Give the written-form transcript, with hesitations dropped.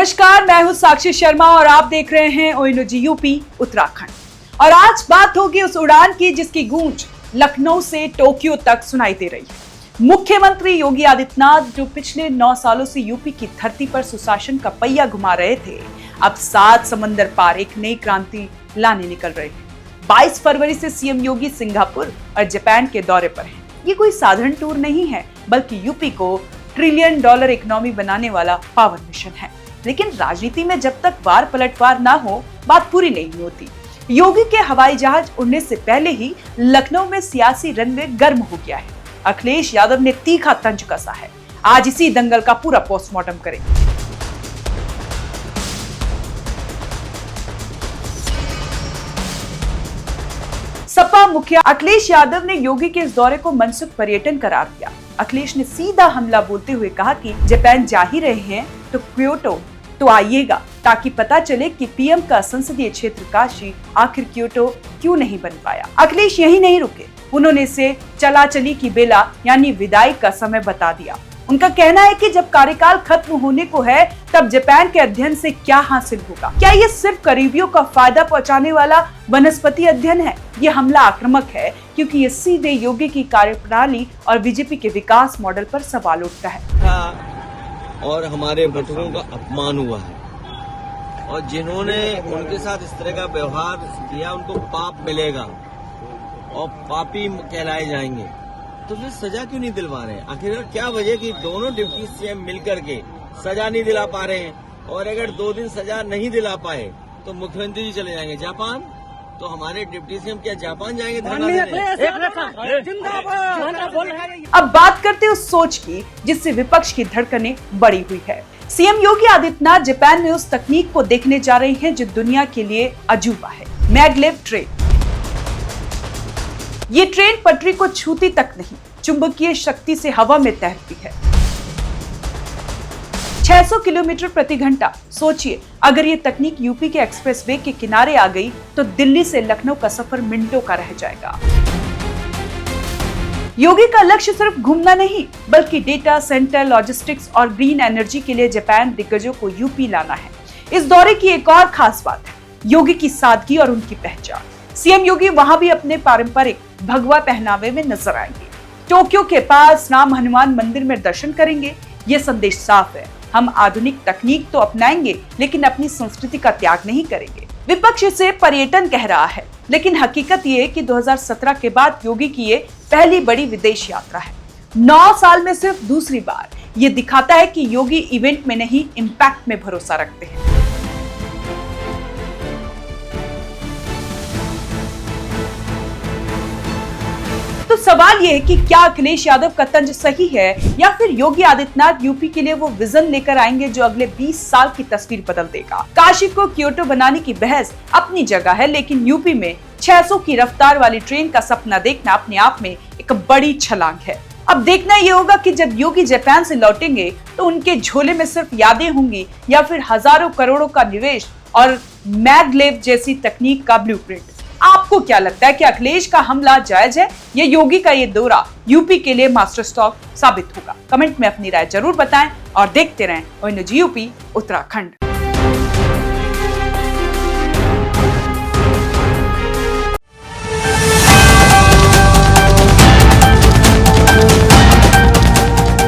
नमस्कार, मैं हूं साक्षी शर्मा और आप देख रहे हैं ओएनजीसी यूपी उत्तराखंड। और आज बात होगी उस उड़ान की जिसकी गूंज लखनऊ से टोक्यो तक सुनाई दे रही है। मुख्यमंत्री योगी आदित्यनाथ जो पिछले 9 सालों से यूपी की धरती पर सुशासन का पहिया घुमा रहे थे, अब 7 समंदर पार एक नई क्रांति लाने निकल रहे हैं। 22 फरवरी से सीएम योगी सिंगापुर और जापान के दौरे पर हैं। ये कोई साधारण टूर नहीं है, बल्कि यूपी को $1 ट्रिलियन इकोनॉमी बनाने वाला पावन मिशन है। लेकिन राजनीति में जब तक वार पलटवार ना हो, बात पूरी नहीं होती। योगी के हवाई जहाज उड़ने से पहले ही लखनऊ में सियासी रनवे गर्म हो गया है। अखिलेश यादव ने तीखा तंज कसा है। आज इसी दंगल का पूरा पोस्टमार्टम करेंगे। सपा मुखिया अखिलेश यादव ने योगी के इस दौरे को मनसुख पर्यटन करार दिया। अखिलेश ने सीधा हमला बोलते हुए कहा कि जापान जा ही रहे हैं तो क्योटो तो आइएगा, ताकि पता चले कि पीएम का संसदीय क्षेत्र काशी आखिर क्योटो क्यों नहीं बन पाया। अखिलेश यही नहीं रुके, उन्होंने इसे चला चली की बेला यानी विदाई का समय बता दिया। उनका कहना है कि जब कार्यकाल खत्म होने को है, तब जापान के अध्ययन से क्या हासिल होगा। क्या ये सिर्फ करीबियों का फायदा पहुंचाने वाला वनस्पति अध्ययन है? ये हमला आक्रामक है क्योंकि ये सीधे योगी की कार्यप्रणाली और बीजेपी के विकास मॉडल पर सवाल उठता है। और हमारे बुजुर्गों का अपमान हुआ है और जिन्होंने उनके साथ इस तरह का व्यवहार किया उनको पाप मिलेगा और पापी कहलाए जाएंगे। तो फिर सजा क्यों नहीं दिलवा रहे हैं? आखिर क्या वजह कि दोनों डिप्टी सीएम मिलकर के सजा नहीं दिला पा रहे हैं? और अगर 2 दिन सजा नहीं दिला पाए तो मुख्यमंत्री जी चले जाएंगे जापान। तो हमारे डिप्टी सीएम क्या जापान जाएंगे धरना देने? अब बात करते हैं उस सोच की जिससे विपक्ष की धड़कनें बढ़ी हुई है। सीएम योगी आदित्यनाथ जापान में उस तकनीक को देखने जा रहे हैं जो दुनिया के लिए अजूबा है, मैगलेव ट्रेन। ये ट्रेन पटरी को छूती तक नहीं, चुंबकीय शक्ति से हवा में तैरती है। 600 किलोमीटर प्रति घंटा। सोचिए, अगर ये तकनीक यूपी के एक्सप्रेसवे के किनारे आ गई तो दिल्ली से लखनऊ का सफर मिनटों का रह जाएगा। योगी का लक्ष्य सिर्फ घूमना नहीं, बल्कि डेटा सेंटर, लॉजिस्टिक्स और ग्रीन एनर्जी के लिए जापान दिग्गजों को यूपी लाना है। इस दौरे की एक और खास बात है योगी की सादगी और उनकी पहचान। सीएम योगी वहां भी अपने पारंपरिक भगवा पहनावे में नजर आएंगे। टोक्यो के पास राम हनुमान मंदिर में दर्शन करेंगे। ये संदेश साफ है, हम आधुनिक तकनीक तो अपनाएंगे लेकिन अपनी संस्कृति का त्याग नहीं करेंगे। विपक्ष इसे पर्यटन कह रहा है, लेकिन हकीकत ये है कि 2017 के बाद योगी की ये पहली बड़ी विदेश यात्रा है। 9 साल में सिर्फ दूसरी बार। ये दिखाता है कि योगी इवेंट में नहीं, इम्पैक्ट में भरोसा रखते हैं। तो सवाल ये है कि क्या अखिलेश यादव का तंज सही है या फिर योगी आदित्यनाथ यूपी के लिए वो विजन लेकर आएंगे जो अगले 20 साल की तस्वीर बदल देगा। काशी को क्योटो बनाने की बहस अपनी जगह है, लेकिन यूपी में 600 की रफ्तार वाली ट्रेन का सपना देखना अपने आप में एक बड़ी छलांग है। अब देखना ये होगा कि जब योगी जापान से लौटेंगे तो उनके झोले में सिर्फ यादें होंगी या फिर हजारों करोड़ों का निवेश और मैगलेव जैसी तकनीक का ब्लूप्रिंट। आपको क्या लगता है कि अखिलेश का हमला जायज है या योगी का ये दौरा यूपी के लिए मास्टर स्ट्रोक साबित होगा? कमेंट में अपनी राय जरूर बताएं और देखते रहें ओएनजीसी यूपी उत्तराखंड।